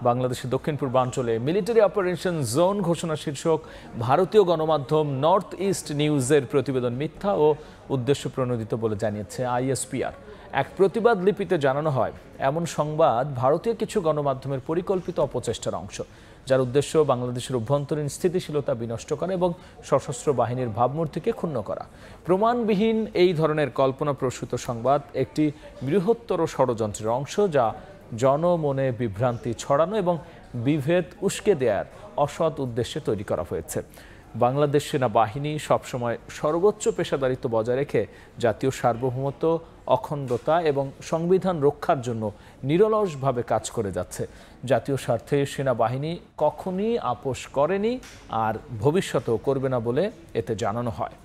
বাংলাদেশের দক্ষিণ পূর্বাঞ্চলে মিলিটারি অপারেশন জোন ঘোষণা শীর্ষক ভারতীয় গণমাধ্যম নর্থ ইস্ট নিউজের প্রতিবেদন মিথ্যা ও উদ্দেশ্য প্রণোদিত বলে জানিয়েছে আইএসপিআর। এক প্রতিবাদ লিপিতে জানানো হয়, এমন সংবাদ ভারতীয় কিছু গণমাধ্যমের পরিকল্পিত অপচেষ্টার অংশ, যার উদ্দেশ্য বাংলাদেশের অভ্যন্তরীণ স্থিতিশীলতা বিনষ্ট করা এবং সশস্ত্র বাহিনীর ভাবমূর্তিকে ক্ষুণ্ণ করা। প্রমাণবিহীন এই ধরনের কল্পনাপ্রসূত সংবাদ একটি বৃহত্তর ষড়যন্ত্রের অংশ, যা জনমনে বিভ্রান্তি ছড়ানো এবং বিভেদ উস্কে দেওয়ার অসৎ উদ্দেশ্যে তৈরি করা হয়েছে। বাংলাদেশ সেনাবাহিনী সবসময় সর্বোচ্চ পেশাদারিত্ব বজায় রেখে জাতীয় সার্বভৌমত্ব, অখণ্ডতা এবং সংবিধান রক্ষার জন্য নিরলসভাবে কাজ করে যাচ্ছে। জাতীয় স্বার্থে সেনাবাহিনী কখনই আপোস করেনি আর ভবিষ্যতেও করবে না বলে এতে জানানো হয়।